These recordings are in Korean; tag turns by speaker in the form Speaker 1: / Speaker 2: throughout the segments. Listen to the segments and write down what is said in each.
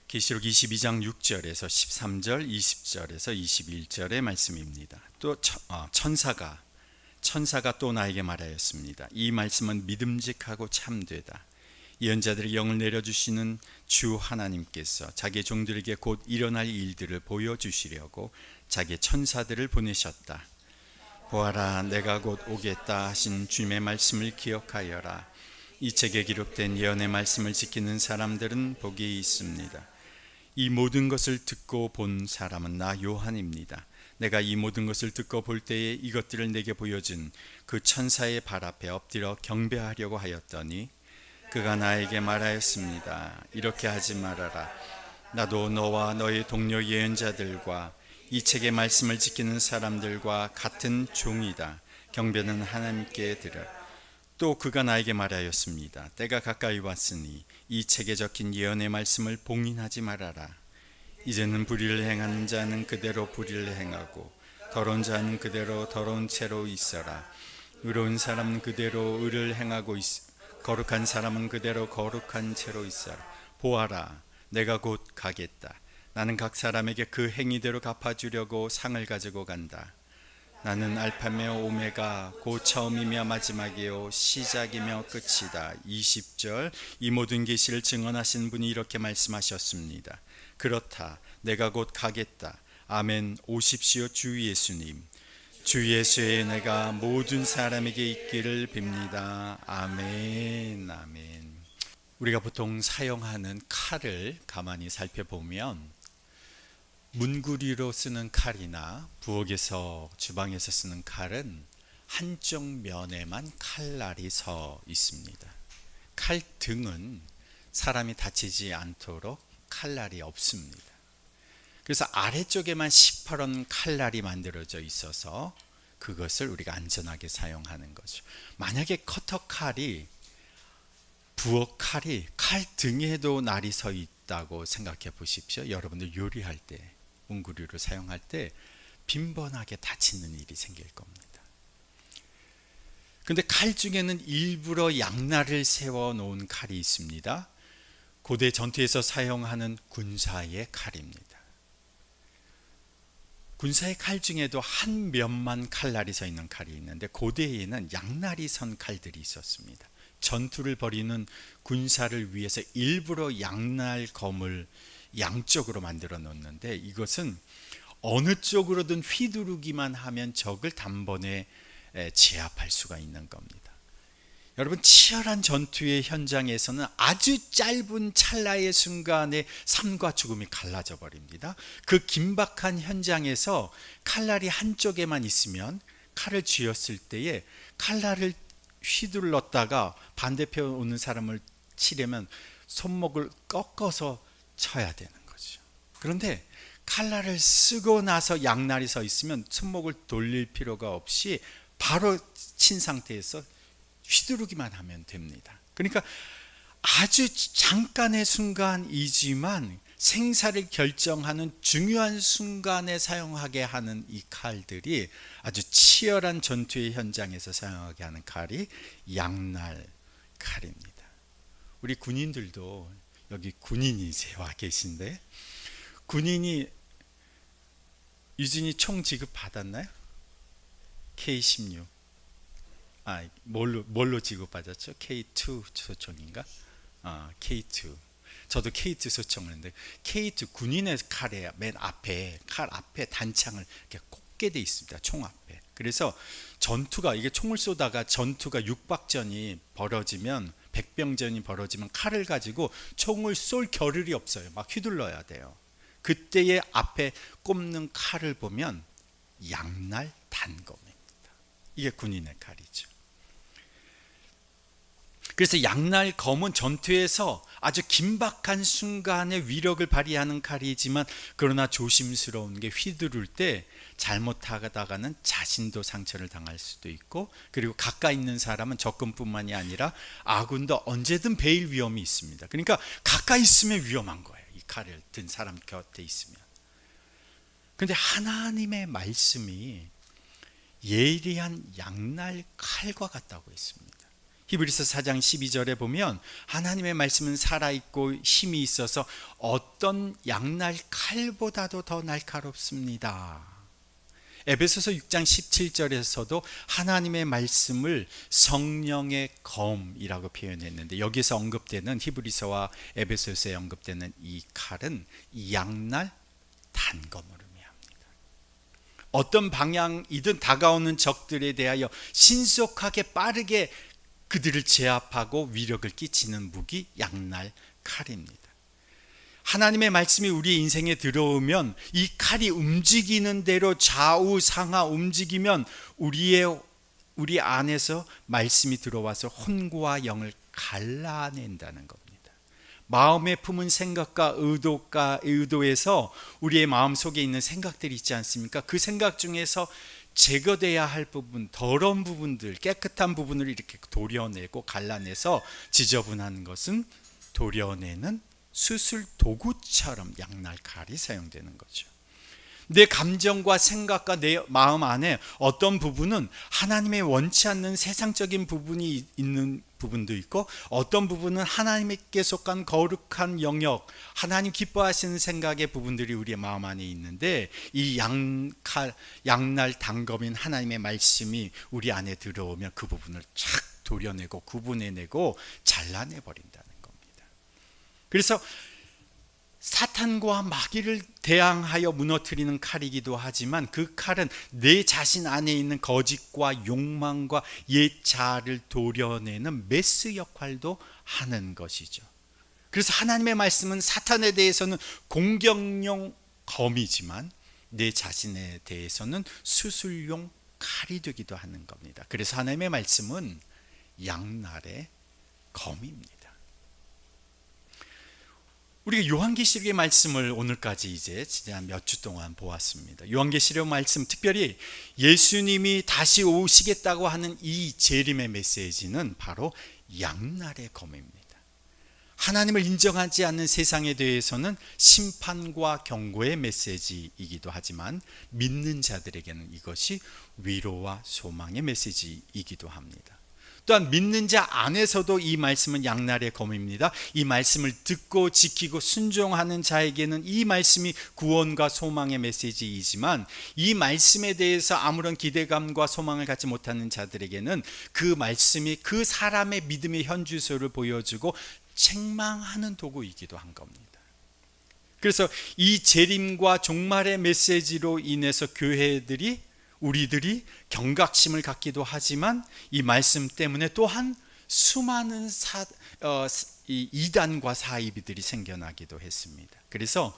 Speaker 1: 계시록 22장 6절에서 13절, 20절에서 21절의 말씀입니다. 또 천사가 또 나에게 말하였습니다. 이 말씀은 믿음직하고 참되다. 예언자들의 영을 내려주시는 주 하나님께서 자기 종들에게 곧 일어날 일들을 보여주시려고 자기 천사들을 보내셨다. 보아라, 내가 곧 오겠다 하신 주님의 말씀을 기억하여라. 이 책에 기록된 예언의 말씀을 지키는 사람들은 복이 있습니다. 이 모든 것을 듣고 본 사람은 나 요한입니다. 내가 이 모든 것을 듣고 볼 때에 이것들을 내게 보여준 그 천사의 발 앞에 엎드려 경배하려고 하였더니 그가 나에게 말하였습니다. 이렇게 하지 말아라. 나도 너와 너의 동료 예언자들과 이 책의 말씀을 지키는 사람들과 같은 종이다. 경배는 하나님께 드려. 또 그가 나에게 말하였습니다. 때가 가까이 왔으니 이 책에 적힌 예언의 말씀을 봉인하지 말아라. 이제는 불의를 행하는 자는 그대로 불의를 행하고 더러운 자는 그대로 더러운 채로 있어라. 의로운 사람은 그대로 의를 행하고 거룩한 사람은 그대로 거룩한 채로 있어라. 보아라, 내가 곧 가겠다. 나는 각 사람에게 그 행위대로 갚아주려고 상을 가지고 간다. 나는 알파며 오메가 곧 처음이며 마지막이요 시작이며 끝이다. 20절. 이 모든 계시를 증언하신 분이 이렇게 말씀하셨습니다. 그렇다, 내가 곧 가겠다. 아멘. 오십시오 주 예수님. 주 예수의 내가 모든 사람에게 있기를 빕니다. 아멘. 아멘. 우리가 보통 사용하는 칼을 가만히 살펴보면 문구리로 쓰는 칼이나 부엌에서 주방에서 쓰는 칼은 한쪽 면에만 칼날이 서 있습니다. 칼등은 사람이 다치지 않도록 칼날이 없습니다. 그래서 아래쪽에만 시퍼런 칼날이 만들어져 있어서 그것을 우리가 안전하게 사용하는 거죠. 만약에 커터 칼이 부엌 칼이 칼등에도 날이 서 있다고 생각해 보십시오. 여러분들 요리할 때 문구리를 사용할 때 빈번하게 다치는 일이 생길 겁니다. 그런데 칼 중에는 일부러 양날을 세워 놓은 칼이 있습니다. 고대 전투에서 사용하는 군사의 칼입니다. 군사의 칼 중에도 한 면만 칼날이 서 있는 칼이 있는데 고대에는 양날이 선 칼들이 있었습니다. 전투를 벌이는 군사를 위해서 일부러 양날 검을 양쪽으로 만들어 놓는데 이것은 어느 쪽으로든 휘두르기만 하면 적을 단번에 제압할 수가 있는 겁니다. 여러분, 치열한 전투의 현장에서는 아주 짧은 찰나의 순간에 삶과 죽음이 갈라져 버립니다. 그 긴박한 현장에서 칼날이 한쪽에만 있으면 칼을 쥐었을 때에 칼날을 휘둘렀다가 반대편 오는 사람을 치려면 손목을 꺾어서 쳐야 되는 거죠. 그런데 칼날을 쓰고 나서 양날이 서 있으면 손목을 돌릴 필요가 없이 바로 친 상태에서 휘두르기만 하면 됩니다. 그러니까 아주 잠깐의 순간이지만 생사를 결정하는 중요한 순간에 사용하게 하는 이 칼들이 아주 치열한 전투의 현장에서 사용하게 하는 칼이 양날 칼입니다. 우리 군인들도 여기 군인이 이제 와 계신데 군인이 유진이 총 지급 받았나요? K16 뭘로 지급받았죠? K2 소총인가? K2. 저도 K2 소총을 했는데 K2 군인의 칼에 맨 앞에 칼 앞에 단창을 이렇게 꽂게 돼 있습니다. 총 앞에. 그래서 전투가 이게 총을 쏘다가 전투가 육박전이 벌어지면 백병전이 벌어지면 칼을 가지고 총을 쏠 겨를이 없어요. 막 휘둘러야 돼요. 그때의 앞에 꼽는 칼을 보면 양날 단검입니다. 이게 군인의 칼이죠. 그래서 양날 검은 전투에서 아주 긴박한 순간에 위력을 발휘하는 칼이지만 그러나 조심스러운 게 휘두를 때 잘못하다가는 자신도 상처를 당할 수도 있고 그리고 가까이 있는 사람은 적군뿐만이 아니라 아군도 언제든 베일 위험이 있습니다. 그러니까 가까이 있으면 위험한 거예요. 이 칼을 든 사람 곁에 있으면. 그런데 하나님의 말씀이 예리한 양날 칼과 같다고 했습니다. 히브리서 4장 12절에 보면 하나님의 말씀은 살아있고 힘이 있어서 어떤 양날 칼보다도 더 날카롭습니다. 에베소서 6장 17절에서도 하나님의 말씀을 성령의 검이라고 표현했는데, 여기서 언급되는 히브리서와 에베소서에 언급되는 이 칼은 양날 단검으로 의미합니다. 어떤 방향이든 다가오는 적들에 대하여 신속하게 빠르게 그들을 제압하고 위력을 끼치는 무기, 양날 칼입니다. 하나님의 말씀이 우리 인생에 들어오면 이 칼이 움직이는 대로 좌우 상하 움직이면 우리 안에서 말씀이 들어와서 혼과 영을 갈라낸다는 겁니다. 마음에 품은 생각과 의도에서 우리의 마음 속에 있는 생각들이 있지 않습니까? 그 생각 중에서 제거돼야 할 부분, 더러운 부분들, 깨끗한 부분을 이렇게 도려내고 갈라내서 지저분한 것은 도려내는 수술 도구처럼 양날 칼이 사용되는 거죠. 내 감정과 생각과 내 마음 안에 어떤 부분은 하나님의 원치 않는 세상적인 부분이 있는 부분도 있고, 어떤 부분은 하나님께 속한 거룩한 영역, 하나님 기뻐하시는 생각의 부분들이 우리의 마음 안에 있는데, 이 양날 단검인 하나님의 말씀이 우리 안에 들어오면 그 부분을 착 도려내고 구분해내고 잘라내버린다는 겁니다. 그래서 사탄과 마귀를 대항하여 무너뜨리는 칼이기도 하지만, 그 칼은 내 자신 안에 있는 거짓과 욕망과 옛 자아를 도려내는 메스 역할도 하는 것이죠. 그래서 하나님의 말씀은 사탄에 대해서는 공격용 검이지만 내 자신에 대해서는 수술용 칼이 되기도 하는 겁니다. 그래서 하나님의 말씀은 양날의 검입니다. 우리가 요한계시록의 말씀을 오늘까지 이제 지난 몇 주 동안 보았습니다. 요한계시록 말씀, 특별히 예수님이 다시 오시겠다고 하는 이 재림의 메시지는 바로 양날의 검입니다. 하나님을 인정하지 않는 세상에 대해서는 심판과 경고의 메시지이기도 하지만, 믿는 자들에게는 이것이 위로와 소망의 메시지이기도 합니다. 또한 믿는 자 안에서도 이 말씀은 양날의 검입니다. 이 말씀을 듣고 지키고 순종하는 자에게는 이 말씀이 구원과 소망의 메시지이지만, 이 말씀에 대해서 아무런 기대감과 소망을 갖지 못하는 자들에게는 그 말씀이 그 사람의 믿음의 현주소를 보여주고 책망하는 도구이기도 한 겁니다. 그래서 이 재림과 종말의 메시지로 인해서 교회들이, 우리들이 경각심을 갖기도 하지만, 이 말씀 때문에 또한 수많은 이단과 사이비들이 생겨나기도 했습니다. 그래서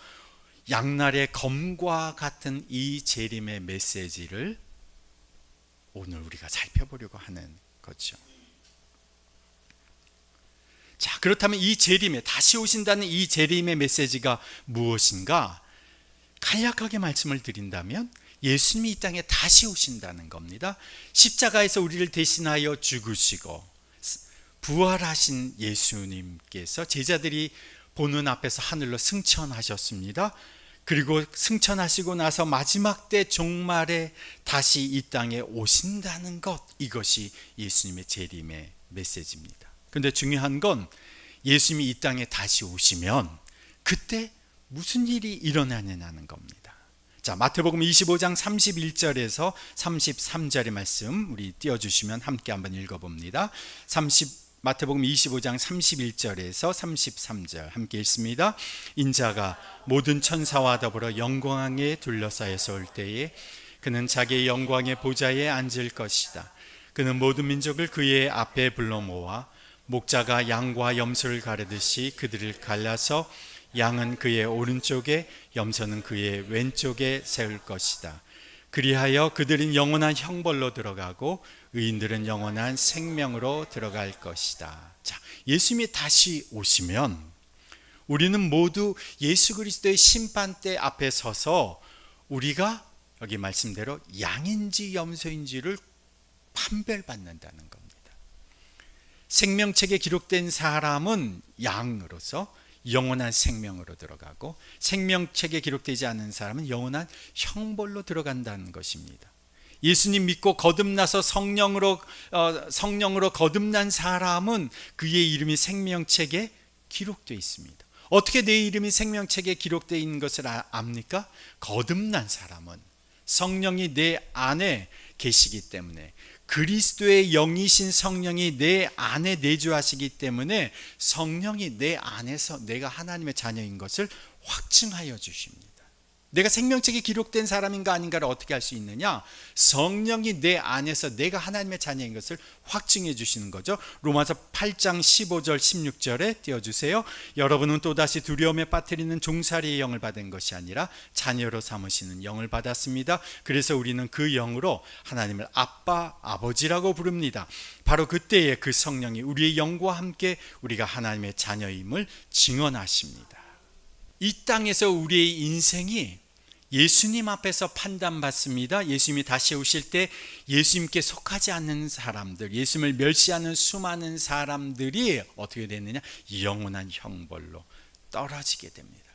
Speaker 1: 양날의 검과 같은 이 재림의 메시지를 오늘 우리가 살펴보려고 하는 거죠. 자, 그렇다면 이 재림에, 다시 오신다는 이 재림의 메시지가 무엇인가? 간략하게 말씀을 드린다면 예수님이 이 땅에 다시 오신다는 겁니다. 십자가에서 우리를 대신하여 죽으시고 부활하신 예수님께서 제자들이 보는 앞에서 하늘로 승천하셨습니다. 그리고 승천하시고 나서 마지막 때 종말에 다시 이 땅에 오신다는 것, 이것이 예수님의 재림의 메시지입니다. 그런데 중요한 건 예수님이 이 땅에 다시 오시면 그때 무슨 일이 일어나냐는 겁니다. 자, 마태복음 25장 31절에서 33절의 말씀 우리 띄워주시면 함께 한번 읽어봅니다. 마태복음 25장 31절에서 33절 함께 읽습니다. 인자가 모든 천사와 더불어 영광에 둘러싸여서 올 때에 그는 자기의 영광의 보좌에 앉을 것이다. 그는 모든 민족을 그의 앞에 불러 모아 목자가 양과 염소를 가르듯이 그들을 갈라서 양은 그의 오른쪽에 염소는 그의 왼쪽에 세울 것이다. 그리하여 그들은 영원한 형벌로 들어가고 의인들은 영원한 생명으로 들어갈 것이다. 자, 예수님이 다시 오시면 우리는 모두 예수 그리스도의 심판대 앞에 서서 우리가 여기 말씀대로 양인지 염소인지를 판별받는다는 겁니다. 생명책에 기록된 사람은 양으로서 영원한 생명으로 들어가고, 생명책에 기록되지 않은 사람은 영원한 형벌로 들어간다는 것입니다. 예수님 믿고 거듭나서 성령으로 거듭난 사람은 그의 이름이 생명책에 기록되어 있습니다. 어떻게 내 이름이 생명책에 기록되어 있는 것을 압니까? 거듭난 사람은 성령이 내 안에 계시기 때문에, 그리스도의 영이신 성령이 내 안에 내주하시기 때문에 성령이 내 안에서 내가 하나님의 자녀인 것을 확증하여 주십니다. 내가 생명책에 기록된 사람인가 아닌가를 어떻게 알 수 있느냐? 성령이 내 안에서 내가 하나님의 자녀인 것을 확증해 주시는 거죠. 로마서 8장 15절 16절에 띄워주세요. 여러분은 또다시 두려움에 빠뜨리는 종살이의 영을 받은 것이 아니라 자녀로 삼으시는 영을 받았습니다. 그래서 우리는 그 영으로 하나님을 아빠, 아버지라고 부릅니다. 바로 그때에 그 성령이 우리의 영과 함께 우리가 하나님의 자녀임을 증언하십니다. 이 땅에서 우리의 인생이 예수님 앞에서 판단받습니다. 예수님이 다시 오실 때 예수님께 속하지 않는 사람들, 예수님을 멸시하는 수많은 사람들이 어떻게 됐느냐? 영원한 형벌로 떨어지게 됩니다.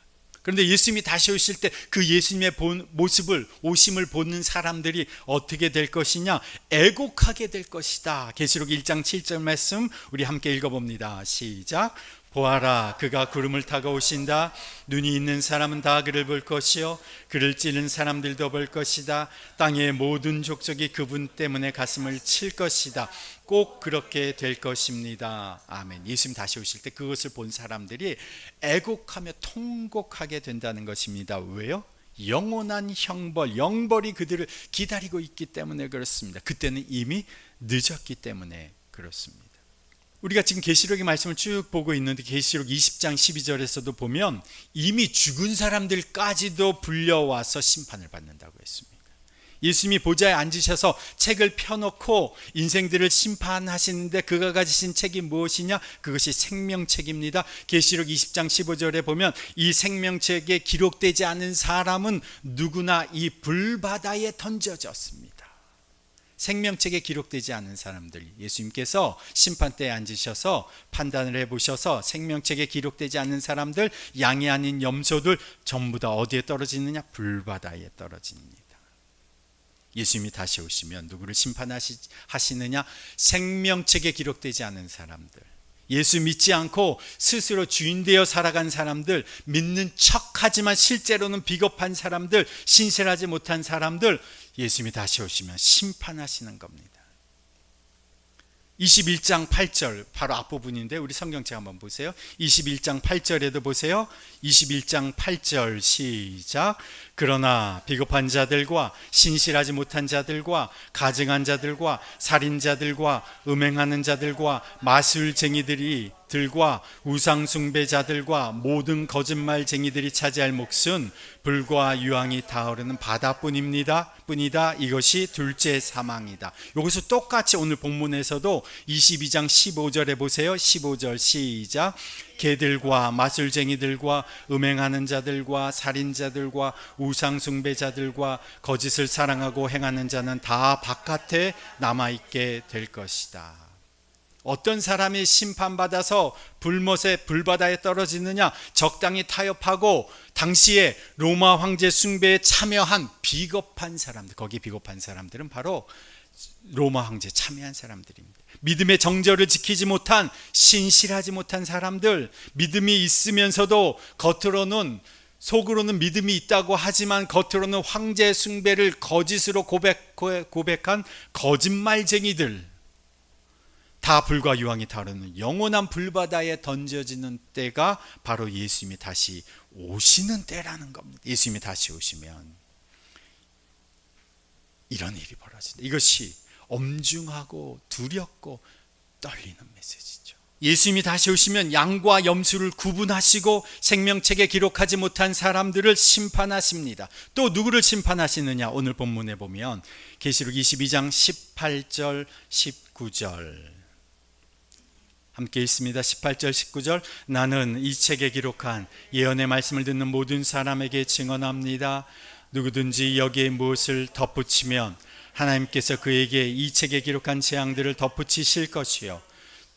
Speaker 1: 그런데 예수님이 다시 오실 때 그 예수님의 모습을, 오심을 보는 사람들이 어떻게 될 것이냐? 애곡하게 될 것이다. 계시록 1장 7절 말씀 우리 함께 읽어봅니다. 시작. 보아라, 그가 구름을 타고 오신다. 눈이 있는 사람은 다 그를 볼 것이요 그를 찌른 사람들도 볼 것이다. 땅의 모든 족속이 그분 때문에 가슴을 칠 것이다. 꼭 그렇게 될 것입니다. 아멘. 예수님 다시 오실 때 그것을 본 사람들이 애곡하며 통곡하게 된다는 것입니다. 왜요? 영원한 형벌, 영벌이 그들을 기다리고 있기 때문에 그렇습니다. 그때는 이미 늦었기 때문에 그렇습니다. 우리가 지금 계시록의 말씀을 쭉 보고 있는데 계시록 20장 12절에서도 보면 이미 죽은 사람들까지도 불려와서 심판을 받는다고 했습니다. 예수님이 보좌에 앉으셔서 책을 펴놓고 인생들을 심판하시는데 그가 가지신 책이 무엇이냐? 그것이 생명책입니다. 계시록 20장 15절에 보면 이 생명책에 기록되지 않은 사람은 누구나 이 불바다에 던져졌습니다. 생명책에 기록되지 않은 사람들, 예수님께서 심판대에 앉으셔서 판단을 해보셔서 생명책에 기록되지 않는 사람들, 양이 아닌 염소들 전부 다 어디에 떨어지느냐? 불바다에 떨어집니다. 예수님이 다시 오시면 누구를 심판하시느냐? 생명책에 기록되지 않은 사람들, 예수 믿지 않고 스스로 주인 되어 살아간 사람들, 믿는 척하지만 실제로는 비겁한 사람들, 신실하지 못한 사람들, 예수님이 다시 오시면 심판하시는 겁니다. 21장 8절 바로 앞부분인데 우리 성경책 한번 보세요. 21장 8절에도 보세요. 21장 8절 시작. 그러나 비겁한 자들과 신실하지 못한 자들과 가증한 자들과 살인자들과 음행하는 자들과 마술쟁이들과 우상 숭배자들과 모든 거짓말쟁이들이 차지할 몫은 불과 유황이 타오르는 바다뿐이다. 이것이 둘째 사망이다. 여기서 똑같이 오늘 본문에서도 22장 15절에 보세요. 15절 시작. 개들과 마술쟁이들과 음행하는 자들과 살인자들과 우상 숭배자들과 거짓을 사랑하고 행하는 자는 다 바깥에 남아있게 될 것이다. 어떤 사람이 심판받아서 불바다에 떨어지느냐? 적당히 타협하고 당시에 로마 황제 숭배에 참여한 비겁한 사람들, 거기 비겁한 사람들은 바로 로마 황제에 참여한 사람들입니다. 믿음의 정절을 지키지 못한, 신실하지 못한 사람들, 믿음이 있으면서도 속으로는 믿음이 있다고 하지만 겉으로는 황제 숭배를 거짓으로 고백한 거짓말쟁이들, 다 불과 유황이 타오르는 영원한 불바다에 던져지는 때가 바로 예수님이 다시 오시는 때라는 겁니다. 예수님이 다시 오시면 이런 일이 벌어진다. 이것이 엄중하고 두렵고 떨리는 메시지죠. 예수님이 다시 오시면 양과 염소를 구분하시고 생명책에 기록하지 못한 사람들을 심판하십니다. 또 누구를 심판하시느냐? 오늘 본문에 보면 계시록 22장 18절 19절 함께 읽습니다. 18절 19절. 나는 이 책에 기록한 예언의 말씀을 듣는 모든 사람에게 증언합니다. 누구든지 여기에 무엇을 덧붙이면 하나님께서 그에게 이 책에 기록한 재앙들을 덧붙이실 것이요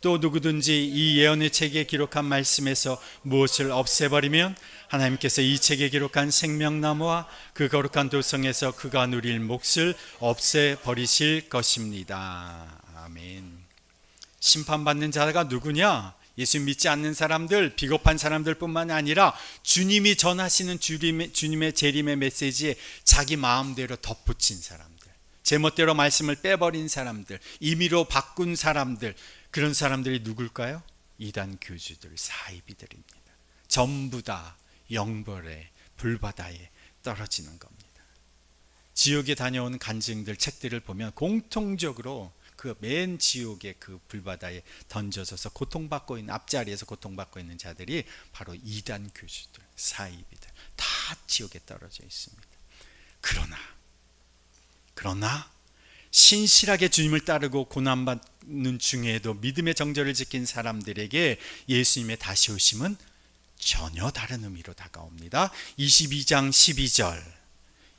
Speaker 1: 또 누구든지 이 예언의 책에 기록한 말씀에서 무엇을 없애버리면 하나님께서 이 책에 기록한 생명나무와 그 거룩한 도성에서 그가 누릴 몫을 없애버리실 것입니다. 아멘. 심판받는 자가 누구냐? 예수 믿지 않는 사람들, 비겁한 사람들뿐만 아니라 주님이 전하시는 주님의 재림의 메시지에 자기 마음대로 덧붙인 사람들, 제멋대로 말씀을 빼버린 사람들, 임의로 바꾼 사람들, 그런 사람들이 누굴까요? 이단 교주들, 사이비들입니다. 전부 다 영벌에, 불바다에 떨어지는 겁니다. 지옥에 다녀온 간증들 책들을 보면 공통적으로 그 맨 지옥의 그 불바다에 던져져서 고통받고 있는, 앞자리에서 고통받고 있는 자들이 바로 이단 교주들, 사이비들, 다 지옥에 떨어져 있습니다. 그러나 신실하게 주님을 따르고 고난받는 중에도 믿음의 정절을 지킨 사람들에게 예수님의 다시 오심은 전혀 다른 의미로 다가옵니다. 22장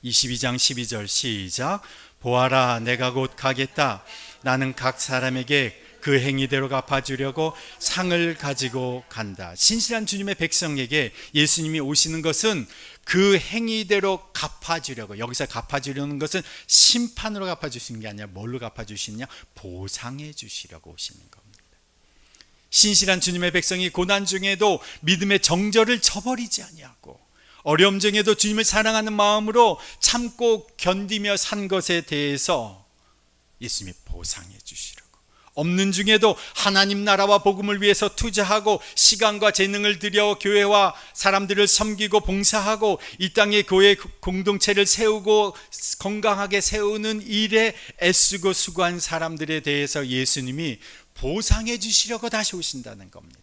Speaker 1: 12절 시작. 보아라, 내가 곧 가겠다. 나는 각 사람에게 그 행위대로 갚아주려고 상을 가지고 간다. 신실한 주님의 백성에게 예수님이 오시는 것은 그 행위대로 갚아주려고, 여기서 갚아주려는 것은 심판으로 갚아주시는 게 아니라 뭘로 갚아주시냐? 보상해 주시려고 오시는 겁니다. 신실한 주님의 백성이 고난 중에도 믿음의 정절을 저버리지 아니하고 어려움 중에도 주님을 사랑하는 마음으로 참고 견디며 산 것에 대해서 예수님이 보상해 주시려고, 없는 중에도 하나님 나라와 복음을 위해서 투자하고 시간과 재능을 들여 교회와 사람들을 섬기고 봉사하고 이 땅에 교회 공동체를 세우고 건강하게 세우는 일에 애쓰고 수고한 사람들에 대해서 예수님이 보상해 주시려고 다시 오신다는 겁니다.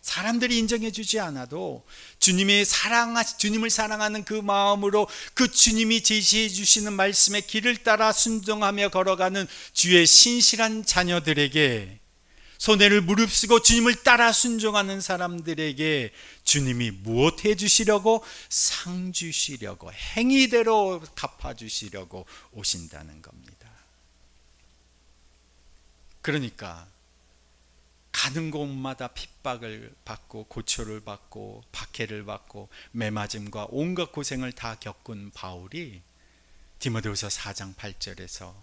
Speaker 1: 사람들이 인정해 주지 않아도 주님을 사랑하는 그 마음으로 그 주님이 제시해 주시는 말씀의 길을 따라 순종하며 걸어가는 주의 신실한 자녀들에게, 손해를 무릅쓰고 주님을 따라 순종하는 사람들에게 주님이 무엇 해 주시려고? 상 주시려고, 행위대로 갚아 주시려고 오신다는 겁니다. 그러니까 가는 곳마다 핍박을 받고 고초를 받고 박해를 받고 매맞음과 온갖 고생을 다 겪은 바울이 디모데후서 4장 8절에서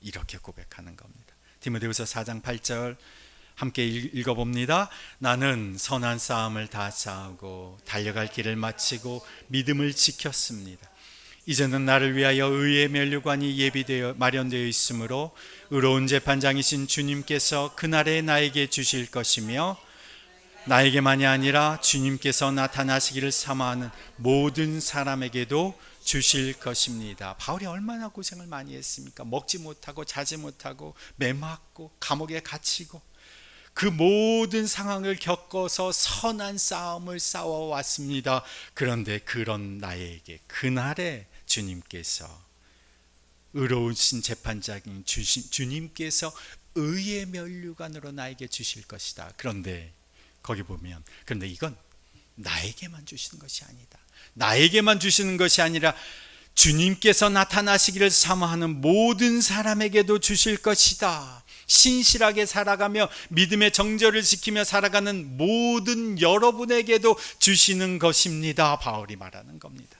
Speaker 1: 이렇게 고백하는 겁니다. 디모데후서 4장 8절 함께 읽어봅니다. 나는 선한 싸움을 다 싸우고 달려갈 길을 마치고 믿음을 지켰습니다. 이제는 나를 위하여 의의 면류관이 예비되어 마련되어 있으므로 의로운 재판장이신 주님께서 그날에 나에게 주실 것이며 나에게만이 아니라 주님께서 나타나시기를 사모하는 모든 사람에게도 주실 것입니다. 바울이 얼마나 고생을 많이 했습니까? 먹지 못하고 자지 못하고 매맞고 감옥에 갇히고 그 모든 상황을 겪어서 선한 싸움을 싸워왔습니다. 그런데 그런 나에게 그날에 주님께서, 의로우신 재판장인 주님께서 의의 면류관으로 나에게 주실 것이다. 그런데 거기 보면, 그런데 이건 나에게만 주시는 것이 아니다. 나에게만 주시는 것이 아니라 주님께서 나타나시기를 사모하는 모든 사람에게도 주실 것이다. 신실하게 살아가며 믿음의 정절을 지키며 살아가는 모든 여러분에게도 주시는 것입니다. 바울이 말하는 겁니다.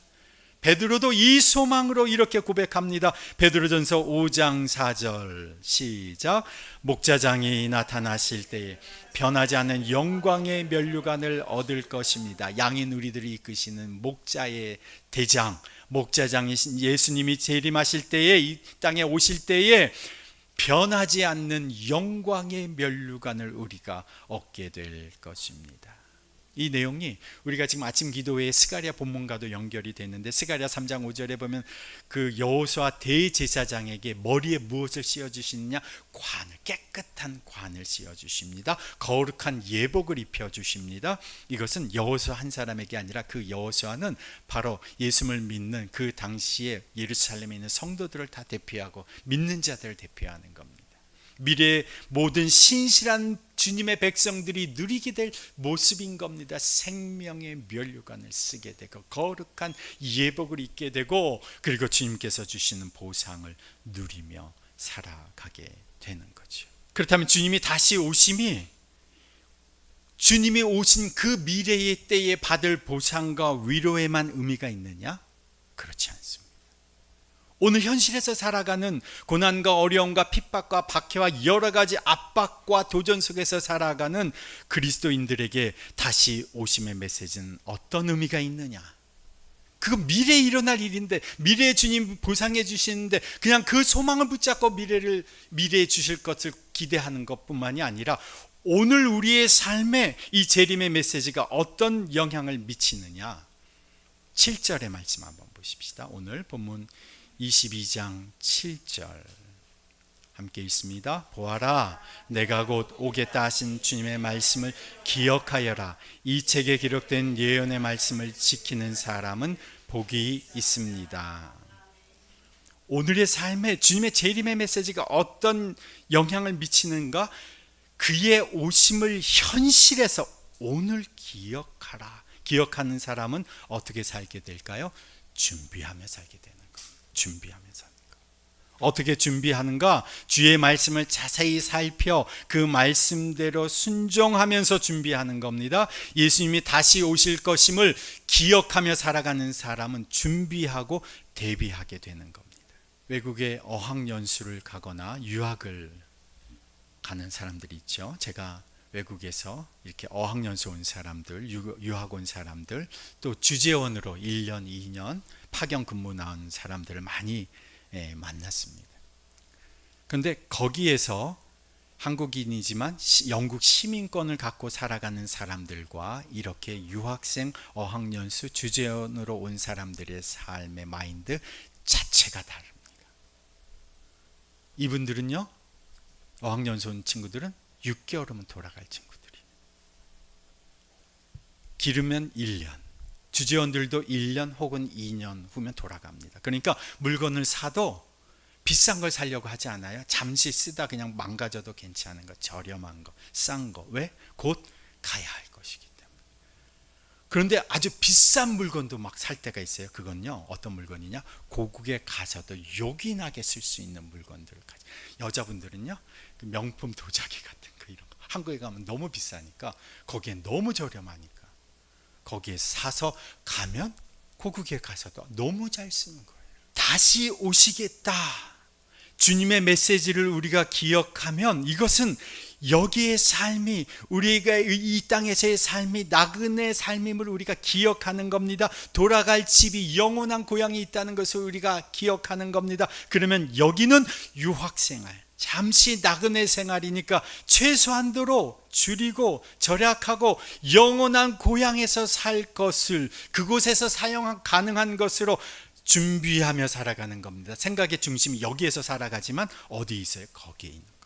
Speaker 1: 베드로도 이 소망으로 이렇게 고백합니다. 베드로전서 5장 4절 시작. 목자장이 나타나실 때에 변하지 않는 영광의 면류관을 얻을 것입니다. 양인 우리들을 이끄시는 목자의 대장, 목자장이신 예수님이 재림하실 때에, 이 땅에 오실 때에 변하지 않는 영광의 면류관을 우리가 얻게 될 것입니다. 이 내용이 우리가 지금 아침 기도회 스가랴 본문과도 연결이 됐는데, 스가랴 3장 5절에 보면 그 여호수아 대제사장에게 머리에 무엇을 씌워주시느냐? 관을, 깨끗한 관을 씌워주십니다. 거룩한 예복을 입혀주십니다. 이것은 여호수아 한 사람에게 아니라 그 여호수아는 바로 예수를 믿는 그 당시에 예루살렘에 있는 성도들을 다 대표하고 믿는 자들을 대표하는 겁니다. 미래의 모든 신실한 주님의 백성들이 누리게 될 모습인 겁니다. 생명의 면류관을 쓰게 되고 거룩한 예복을 입게 되고, 그리고 주님께서 주시는 보상을 누리며 살아가게 되는 거죠. 그렇다면 주님이 다시 오심이 주님이 오신 그 미래의 때에 받을 보상과 위로에만 의미가 있느냐? 그렇지 않습니다. 오늘 현실에서 살아가는 고난과 어려움과 핍박과 박해와 여러 가지 압박과 도전 속에서 살아가는 그리스도인들에게 다시 오심의 메시지는 어떤 의미가 있느냐? 그건 미래에 일어날 일인데, 미래에 주님 보상해 주시는데 그냥 그 소망을 붙잡고 미래에 주실 것을 기대하는 것뿐만이 아니라 오늘 우리의 삶에 이 재림의 메시지가 어떤 영향을 미치느냐. 7절의 말씀 한번 보십시다. 오늘 본문 22장 7절 함께 읽습니다. 보아라, 내가 곧 오겠다 하신 주님의 말씀을 기억하여라. 이 책에 기록된 예언의 말씀을 지키는 사람은 복이 있습니다. 오늘의 삶에 주님의 재림의 메시지가 어떤 영향을 미치는가? 그의 오심을 현실에서 오늘 기억하라. 기억하는 사람은 어떻게 살게 될까요? 준비하며 살게 되는 거예요. 준비하며 사는 거. 어떻게 준비하는가? 주의 말씀을 자세히 살펴 그 말씀대로 순종하면서 준비하는 겁니다. 예수님이 다시 오실 것임을 기억하며 살아가는 사람은 준비하고 대비하게 되는 겁니다. 외국에 어학연수를 가거나 유학을 가는 사람들이 있죠. 제가 외국에서 이렇게 어학연수 온 사람들, 유학 온 사람들, 또 주재원으로 1년, 2년 파견 근무 나온 사람들을 많이 만났습니다. 그런데 거기에서 한국인이지만 영국 시민권을 갖고 살아가는 사람들과 이렇게 유학생, 어학연수, 주재원으로 온 사람들의 삶의 마인드 자체가 다릅니다. 이분들은요, 어학연수 온 친구들은 6개월 후면 돌아갈 친구들이에요. 길으면 1년, 주재원들도 1년 혹은 2년 후면 돌아갑니다. 그러니까 물건을 사도 비싼 걸 사려고 하지 않아요. 잠시 쓰다 그냥 망가져도 괜찮은 거, 저렴한 거, 싼 거. 왜? 곧 가야 할 것이기 때문에. 그런데 아주 비싼 물건도 막 살 때가 있어요. 그건요, 어떤 물건이냐? 고국에 가서도 요긴하게 쓸 수 있는 물건들을 가지고. 여자분들은요, 그 명품 도자기 같은 거, 이런 거 한국에 가면 너무 비싸니까, 거기엔 너무 저렴하니까 거기에 사서 가면 고국에 가서도 너무 잘 쓰는 거예요. 다시 오시겠다, 주님의 메시지를 우리가 기억하면 이것은 여기의 삶이, 우리가 이 땅에서의 삶이 나그네 삶임을 우리가 기억하는 겁니다. 돌아갈 집이, 영원한 고향이 있다는 것을 우리가 기억하는 겁니다. 그러면 여기는 유학생활, 잠시 나그네 생활이니까 최소한도로 줄이고 절약하고 영원한 고향에서 살 것을, 그곳에서 사용 가능한 것으로 준비하며 살아가는 겁니다. 생각의 중심이 여기에서 살아가지만 어디 있어요? 거기에 있는 겁니다.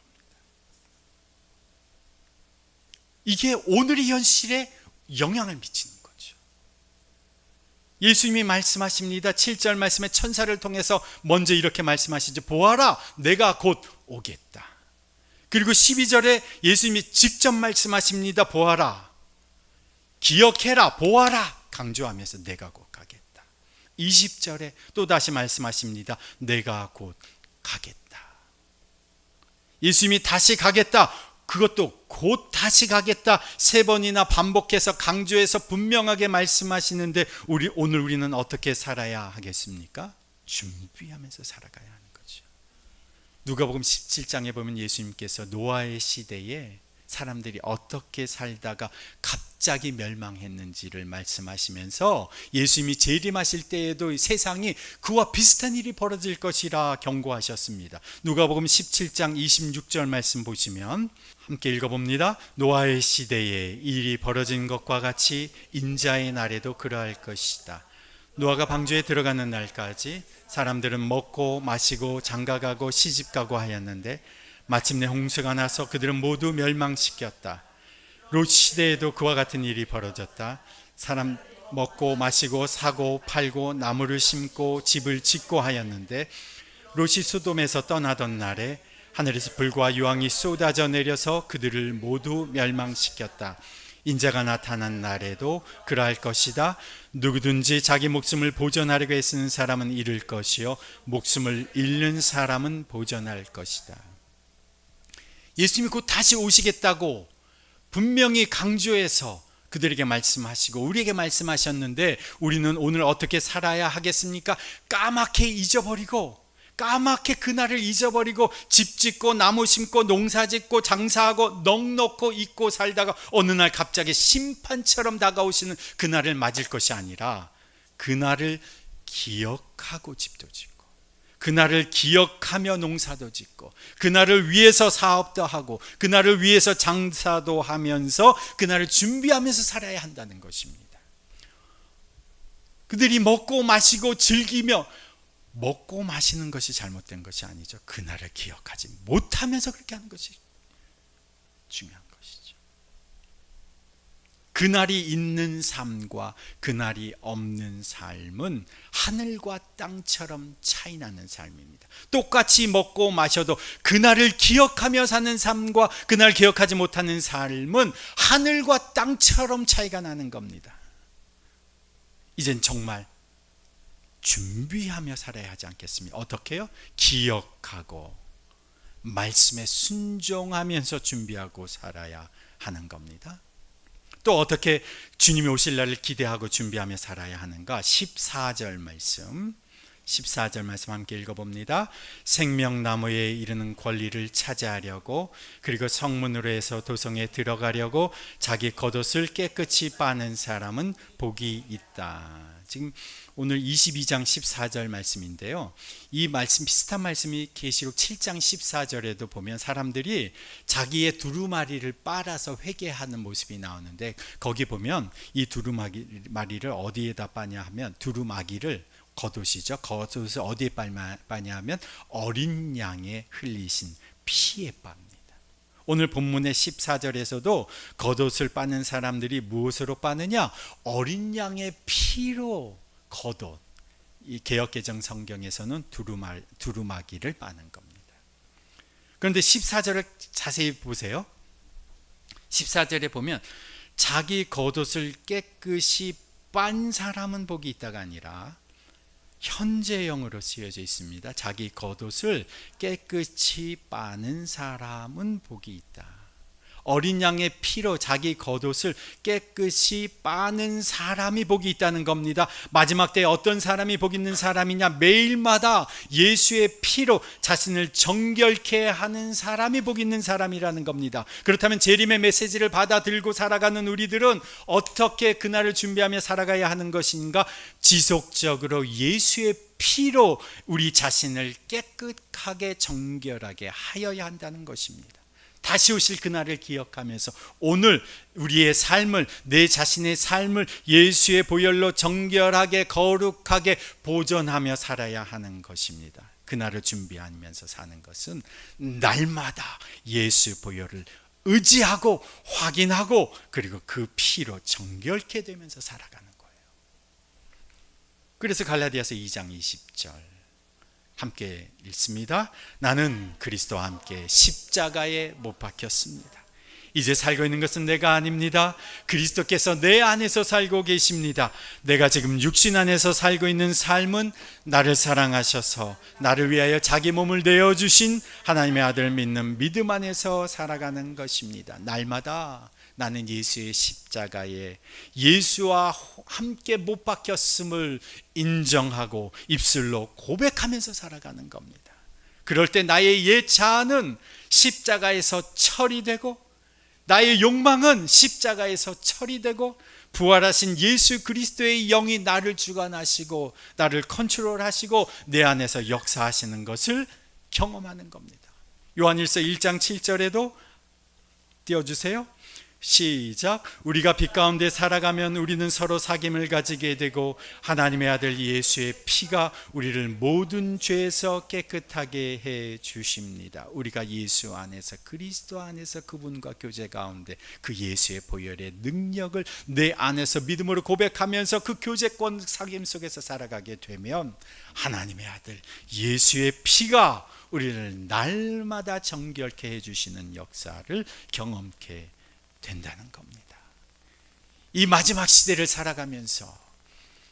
Speaker 1: 이게 오늘의 현실에 영향을 미치는 거죠. 예수님이 말씀하십니다. 7절 말씀에 천사를 통해서 먼저 이렇게 말씀하시죠. 보아라, 내가 곧 오겠다. 그리고 12절에 예수님이 직접 말씀하십니다. 보아라, 기억해라, 보아라, 강조하면서 내가 곧 가겠다. 20절에 또 다시 말씀하십니다. 내가 곧 가겠다. 예수님이 다시 가겠다, 그것도 곧 다시 가겠다, 3번이나 반복해서 강조해서 분명하게 말씀하시는데, 오늘 우리는 어떻게 살아야 하겠습니까? 준비하면서 살아가야 하는 거죠. 누가복음 17장에 보면 예수님께서 노아의 시대에 사람들이 어떻게 살다가 갑자기 멸망했는지를 말씀하시면서 예수님이 재림하실 때에도 세상이 그와 비슷한 일이 벌어질 것이라 경고하셨습니다. 누가복음 17장 26절 말씀 보시면 함께 읽어봅니다. 노아의 시대에 일이 벌어진 것과 같이 인자의 날에도 그러할 것이다. 노아가 방주에 들어가는 날까지 사람들은 먹고 마시고 장가가고 시집가고 하였는데 마침내 홍수가 나서 그들은 모두 멸망시켰다. 롯 시대에도 그와 같은 일이 벌어졌다. 사람 먹고 마시고 사고 팔고 나무를 심고 집을 짓고 하였는데 롯이 소돔에서 떠나던 날에 하늘에서 불과 유황이 쏟아져 내려서 그들을 모두 멸망시켰다. 인자가 나타난 날에도 그러할 것이다. 누구든지 자기 목숨을 보존하려고 애쓰는 사람은 잃을 것이요 목숨을 잃는 사람은 보존할 것이다. 예수님이 곧 다시 오시겠다고 분명히 강조해서 그들에게 말씀하시고 우리에게 말씀하셨는데 우리는 오늘 어떻게 살아야 하겠습니까? 까맣게 잊어버리고, 까맣게 그날을 잊어버리고 집 짓고 나무 심고 농사 짓고 장사하고 넋놓고 잊고 살다가 어느 날 갑자기 심판처럼 다가오시는 그날을 맞을 것이 아니라 그날을 기억하고 집도 짓고, 그날을 기억하며 농사도 짓고, 그날을 위해서 사업도 하고, 그날을 위해서 장사도 하면서 그날을 준비하면서 살아야 한다는 것입니다. 그들이 먹고 마시고 즐기며, 먹고 마시는 것이 잘못된 것이 아니죠. 그날을 기억하지 못하면서 그렇게 하는 것이 중요한 것이죠. 그날이 있는 삶과 그날이 없는 삶은 하늘과 땅처럼 차이나는 삶입니다. 똑같이 먹고 마셔도 그날을 기억하며 사는 삶과 그날 기억하지 못하는 삶은 하늘과 땅처럼 차이가 나는 겁니다. 이젠 정말 준비하며 살아야 하지 않겠습니까? 어떻게 해요? 기억하고 말씀에 순종하면서 준비하고 살아야 하는 겁니다. 또 어떻게 주님이 오실 날을 기대하고 준비하며 살아야 하는가? 14절 말씀 함께 읽어봅니다. 생명나무에 이르는 권리를 차지하려고, 그리고 성문으로 해서 도성에 들어가려고 자기 겉옷을 깨끗이 빠는 사람은 복이 있다. 지금 오늘 22장 14절 말씀인데요, 이 말씀, 비슷한 말씀이 계시록 7장 14절에도 보면 사람들이 자기의 두루마리를 빨아서 회개하는 모습이 나오는데, 거기 보면 이 두루마리를 어디에다 빠냐 하면, 두루마기를, 겉옷이죠, 겉옷을 어디에 빠냐 하면 어린 양의 흘리신 피에 빱니다. 오늘 본문의 14절에서도 겉옷을 빠는 사람들이 무엇으로 빠느냐? 어린 양의 피로 겉옷, 이 개역개정 성경에서는 두루마기를 빠는 겁니다. 그런데 14절을 자세히 보세요. 14절에 보면 자기 겉옷을 깨끗이 빤 사람은 복이 있다가 아니라 현재형으로 쓰여져 있습니다. 자기 겉옷을 깨끗이 빠는 사람은 복이 있다. 어린 양의 피로 자기 겉옷을 깨끗이 빠는 사람이 복이 있다는 겁니다. 마지막 때에 어떤 사람이 복 있는 사람이냐? 매일마다 예수의 피로 자신을 정결케 하는 사람이 복 있는 사람이라는 겁니다. 그렇다면 재림의 메시지를 받아들고 살아가는 우리들은 어떻게 그날을 준비하며 살아가야 하는 것인가? 지속적으로 예수의 피로 우리 자신을 깨끗하게 정결하게 하여야 한다는 것입니다. 다시 오실 그날을 기억하면서 오늘 우리의 삶을, 내 자신의 삶을 예수의 보혈로 정결하게 거룩하게 보존하며 살아야 하는 것입니다. 그날을 준비하면서 사는 것은 날마다 예수 보혈을 의지하고 확인하고, 그리고 그 피로 정결케 되면서 살아가는 거예요. 그래서 갈라디아서 2장 20절 함께 읽습니다. 나는 그리스도와 함께 십자가에 못 박혔습니다. 이제 살고 있는 것은 내가 아닙니다. 그리스도께서 내 안에서 살고 계십니다. 내가 지금 육신 안에서 살고 있는 삶은 나를 사랑하셔서 나를 위하여 자기 몸을 내어주신 하나님의 아들 믿는 믿음 안에서 살아가는 것입니다. 날마다 나는 예수의 십자가에 예수와 함께 못 박혔음을 인정하고 입술로 고백하면서 살아가는 겁니다. 그럴 때 나의 옛 자아는 십자가에서 처리되고, 나의 욕망은 십자가에서 처리되고, 부활하신 예수 그리스도의 영이 나를 주관하시고 나를 컨트롤하시고 내 안에서 역사하시는 것을 경험하는 겁니다. 요한일서 1장 7절에도 띄워주세요. 시작. 우리가 빛 가운데 살아가면 우리는 서로 사귐을 가지게 되고 하나님의 아들 예수의 피가 우리를 모든 죄에서 깨끗하게 해 주십니다. 우리가 예수 안에서, 그리스도 안에서 그분과 교제 가운데 그 예수의 보혈의 능력을 내 안에서 믿음으로 고백하면서 그 교제권 사귐 속에서 살아가게 되면 하나님의 아들 예수의 피가 우리를 날마다 정결케 해주시는 역사를 경험케 된다는 겁니다. 이 마지막 시대를 살아가면서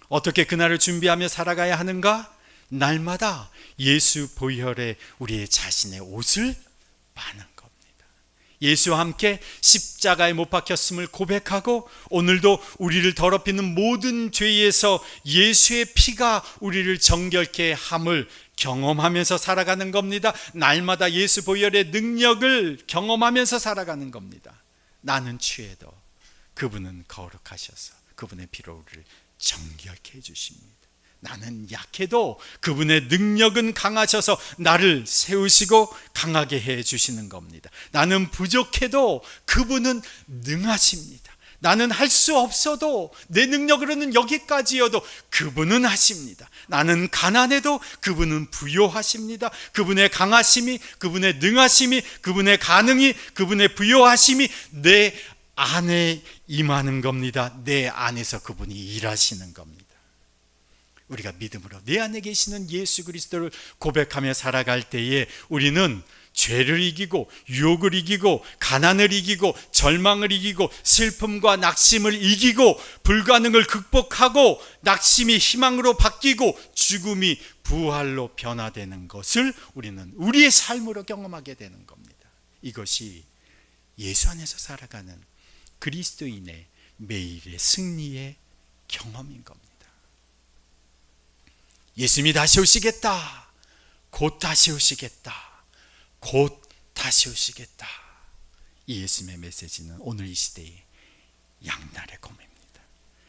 Speaker 1: 어떻게 그날을 준비하며 살아가야 하는가? 날마다 예수 보혈에 우리의 자신의 옷을 빠는 겁니다. 예수와 함께 십자가에 못 박혔음을 고백하고 오늘도 우리를 더럽히는 모든 죄에서 예수의 피가 우리를 정결케 함을 경험하면서 살아가는 겁니다. 날마다 예수 보혈의 능력을 경험하면서 살아가는 겁니다. 나는 취해도 그분은 거룩하셔서 그분의 피로 우리를 정결케 해주십니다. 나는 약해도 그분의 능력은 강하셔서 나를 세우시고 강하게 해주시는 겁니다. 나는 부족해도 그분은 능하십니다. 나는 할 수 없어도 내 능력으로는 여기까지여도 그분은 하십니다. 나는 가난해도 그분은 부요하십니다. 그분의 강하심이, 그분의 능하심이, 그분의 가능이, 그분의 부요하심이 내 안에 임하는 겁니다. 내 안에서 그분이 일하시는 겁니다. 우리가 믿음으로 내 안에 계시는 예수 그리스도를 고백하며 살아갈 때에 우리는 죄를 이기고 유혹을 이기고 가난을 이기고 절망을 이기고 슬픔과 낙심을 이기고 불가능을 극복하고 낙심이 희망으로 바뀌고 죽음이 부활로 변화되는 것을 우리는 우리의 삶으로 경험하게 되는 겁니다. 이것이 예수 안에서 살아가는 그리스도인의 매일의 승리의 경험인 겁니다. 예수님이 다시 오시겠다. 곧 다시 오시겠다. 곧 다시 오시겠다. 이 예수님의 메시지는 오늘 이 시대의 양날의 검입니다.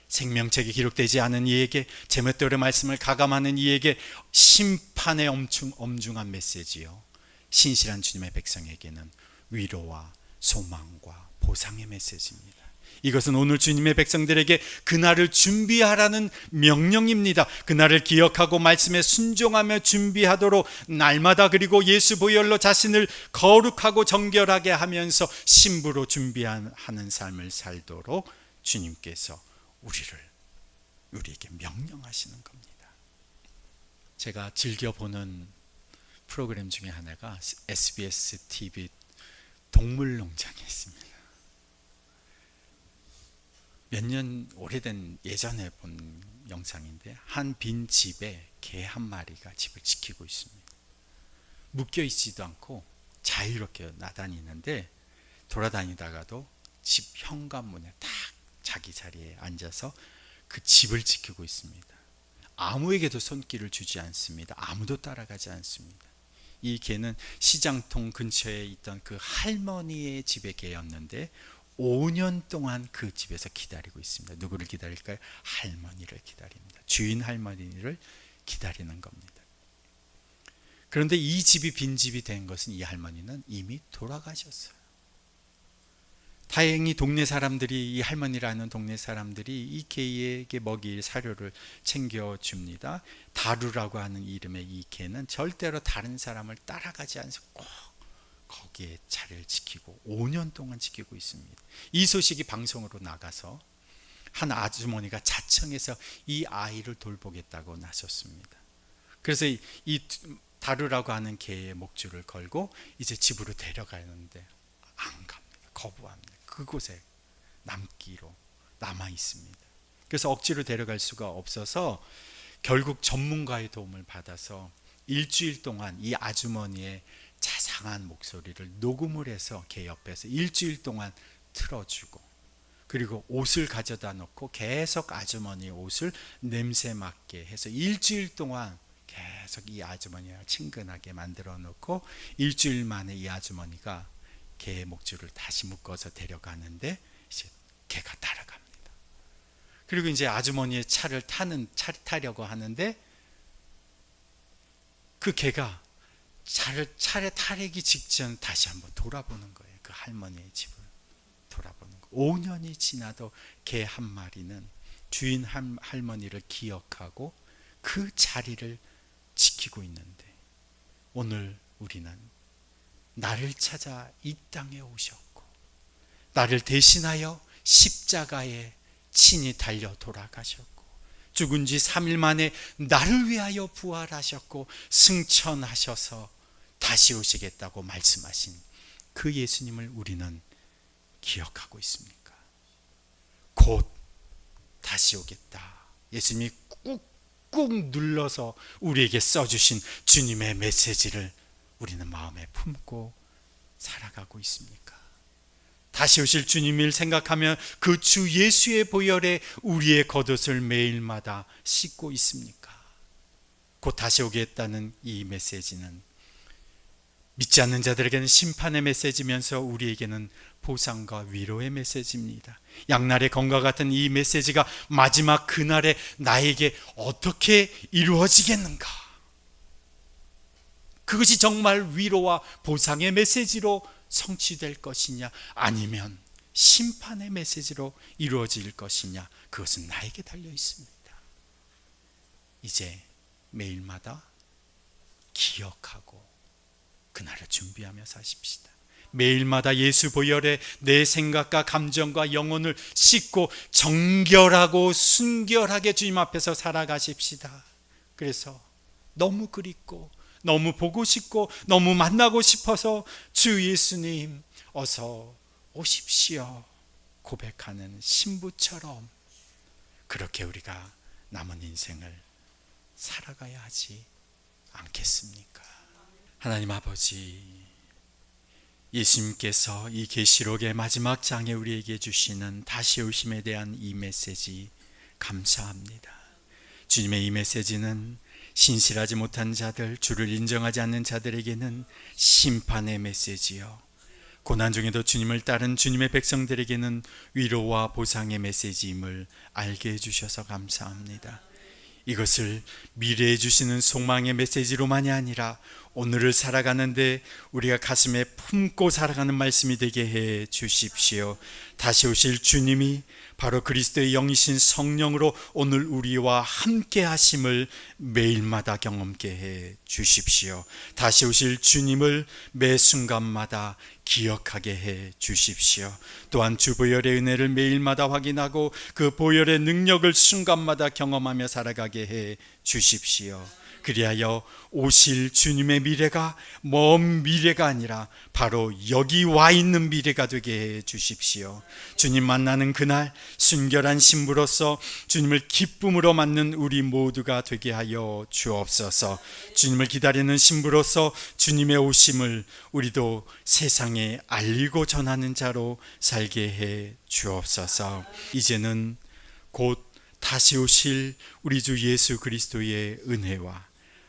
Speaker 1: 생명책에 기록되지 않은 이에게, 제멋대로의 말씀을 가감하는 이에게 심판의 엄중한 메시지요, 신실한 주님의 백성에게는 위로와 소망과 보상의 메시지입니다. 이것은 오늘 주님의 백성들에게 그날을 준비하라는 명령입니다. 그날을 기억하고 말씀에 순종하며 준비하도록 날마다, 그리고 예수 보혈로 자신을 거룩하고 정결하게 하면서 신부로 준비하는 삶을 살도록 주님께서 우리에게 명령하시는 겁니다. 제가 즐겨보는 프로그램 중에 하나가 SBS TV 동물농장이 있습니다. 몇 년 오래된 예전에 본 영상인데, 한 빈 집에 개 한 마리가 집을 지키고 있습니다. 묶여 있지도 않고 자유롭게 나다니는데, 돌아다니다가도 집 현관문에 딱 자기 자리에 앉아서 그 집을 지키고 있습니다. 아무에게도 손길을 주지 않습니다. 아무도 따라가지 않습니다. 이 개는 시장통 근처에 있던 그 할머니의 집의 개였는데 5년 동안 그 집에서 기다리고 있습니다. 누구를 기다릴까요? 할머니를 기다립니다. 주인 할머니를 기다리는 겁니다. 그런데 이 집이 빈집이 된 것은 이 할머니는 이미 돌아가셨어요. 다행히 동네 사람들이, 이 할머니라는 동네 사람들이 이 개에게 먹일 사료를 챙겨줍니다. 다루라고 하는 이름의 이 개는 절대로 다른 사람을 따라가지 않고 꼭 거기에 자리를 지키고 5년 동안 지키고 있습니다. 이 소식이 방송으로 나가서 한 아주머니가 자청해서 이 아이를 돌보겠다고 나섰습니다. 그래서 이 다루라고 하는 개의 목줄을 걸고 이제 집으로 데려가는데 안 갑니다. 거부합니다. 그곳에 남기로 남아 있습니다. 그래서 억지로 데려갈 수가 없어서 결국 전문가의 도움을 받아서 일주일 동안 이 아주머니의 자상한 목소리를 녹음을 해서 개 옆에서 일주일 동안 틀어주고, 그리고 옷을 가져다 놓고 계속 아주머니의 옷을 냄새 맡게 해서 일주일 동안 계속 이 아주머니와 친근하게 만들어 놓고, 일주일 만에 이 아주머니가 개의 목줄을 다시 묶어서 데려가는데 이제 개가 따라갑니다. 그리고 이제 아주머니의 차를 타려고 하는데 그 개가 차를 타려기 직전 다시 한번 돌아보는 거예요. 그 할머니의 집을 돌아보는 거예요. 5년이 지나도 개 한 마리는 주인 할머니를 기억하고 그 자리를 지키고 있는데, 오늘 우리는 나를 찾아 이 땅에 오셨고 나를 대신하여 십자가에 친히 달려 돌아가셨고 죽은 지 3일 만에 나를 위하여 부활하셨고 승천하셔서 다시 오시겠다고 말씀하신 그 예수님을 우리는 기억하고 있습니까? 곧 다시 오겠다, 예수님이 꾹꾹 눌러서 우리에게 써주신 주님의 메시지를 우리는 마음에 품고 살아가고 있습니까? 다시 오실 주님을 생각하며 그 주 예수의 보혈에 우리의 겉옷을 매일마다 씻고 있습니까? 곧 다시 오겠다는 이 메시지는 믿지 않는 자들에게는 심판의 메시지면서 우리에게는 보상과 위로의 메시지입니다. 양날의 검과 같은 이 메시지가 마지막 그날에 나에게 어떻게 이루어지겠는가? 그것이 정말 위로와 보상의 메시지로 성취될 것이냐, 아니면 심판의 메시지로 이루어질 것이냐, 그것은 나에게 달려 있습니다. 이제 매일마다 기억하고 그날을 준비하며 사십시다. 매일마다 예수 보혈에 내 생각과 감정과 영혼을 씻고 정결하고 순결하게 주님 앞에서 살아가십시다. 그래서 너무 그립고 너무 보고 싶고 너무 만나고 싶어서 주 예수님 어서 오십시오 고백하는 신부처럼 그렇게 우리가 남은 인생을 살아가야 하지 않겠습니까? 하나님 아버지, 예수님께서 이 계시록의 마지막 장에 우리에게 주시는 다시 오심에 대한 이 메시지 감사합니다. 주님의 이 메시지는 신실하지 못한 자들, 주를 인정하지 않는 자들에게는 심판의 메시지요, 고난 중에도 주님을 따른 주님의 백성들에게는 위로와 보상의 메시지임을 알게 해주셔서 감사합니다. 이것을 미래에 주시는 소망의 메시지로만이 아니라 오늘을 살아가는데 우리가 가슴에 품고 살아가는 말씀이 되게 해 주십시오. 다시 오실 주님이 바로 그리스도의 영이신 성령으로 오늘 우리와 함께 하심을 매일마다 경험케 해 주십시오. 다시 오실 주님을 매 순간마다 기억하게 해 주십시오. 또한 주 보혈의 은혜를 매일마다 확인하고 그 보혈의 능력을 순간마다 경험하며 살아가게 해 주십시오. 그리하여 오실 주님의 미래가 먼 미래가 아니라 바로 여기 와 있는 미래가 되게 해 주십시오. 주님 만나는 그날 순결한 신부로서 주님을 기쁨으로 맞는 우리 모두가 되게 하여 주옵소서. 주님을 기다리는 신부로서 주님의 오심을 우리도 세상에 알리고 전하는 자로 살게 해 주옵소서. 이제는 곧 다시 오실 우리 주 예수 그리스도의 은혜와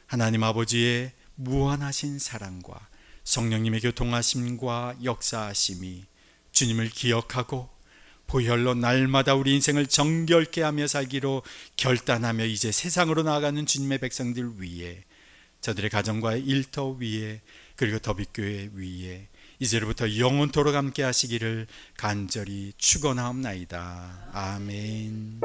Speaker 1: 하나님 아버지의 무한하신 사랑과 성령님의 교통하심과 역사하심이 주님을 기억하고 보혈로 날마다 우리 인생을 정결케 하며 살기로 결단하며 이제 세상으로 나아가는 주님의 백성들 위에, 저들의 가정과의 일터 위에, 그리고 더빛교회 위에 이제로부터 영원토록 함께 하시기를 간절히 축원하옵나이다. 아멘.